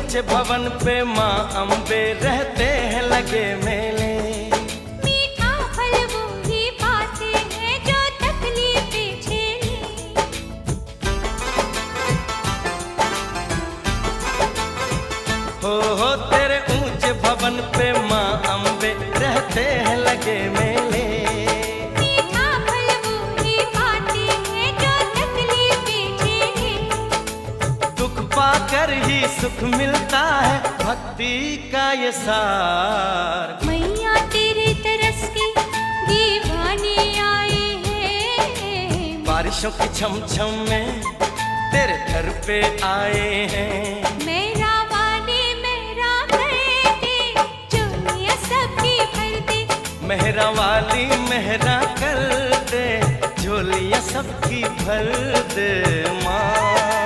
ऊंचे भवन पे माँ अम्बे रहते हैं लगे मेले। मीठा फल वो ही पाते हैं जो तकलीफें झेले। हो तेरे ऊंचे भवन पे माँ अम्बे रहते हैं लगे मेले। मीठा फल वो ही पाते हैं जो तकलीफें झेले। दुख पाकर ही सुख मिलता है भक्ति का ये सार। मैया तेरे तरस के दीवाने आए हैं। बारिशों की छम छम में तेरे घर पे आए हैं। मेरा वाले मेरा करके चोलियां सबकी भर दे। मेहरा वाली मेहरा कर दे, झोलियां सबकी भर दे माँ।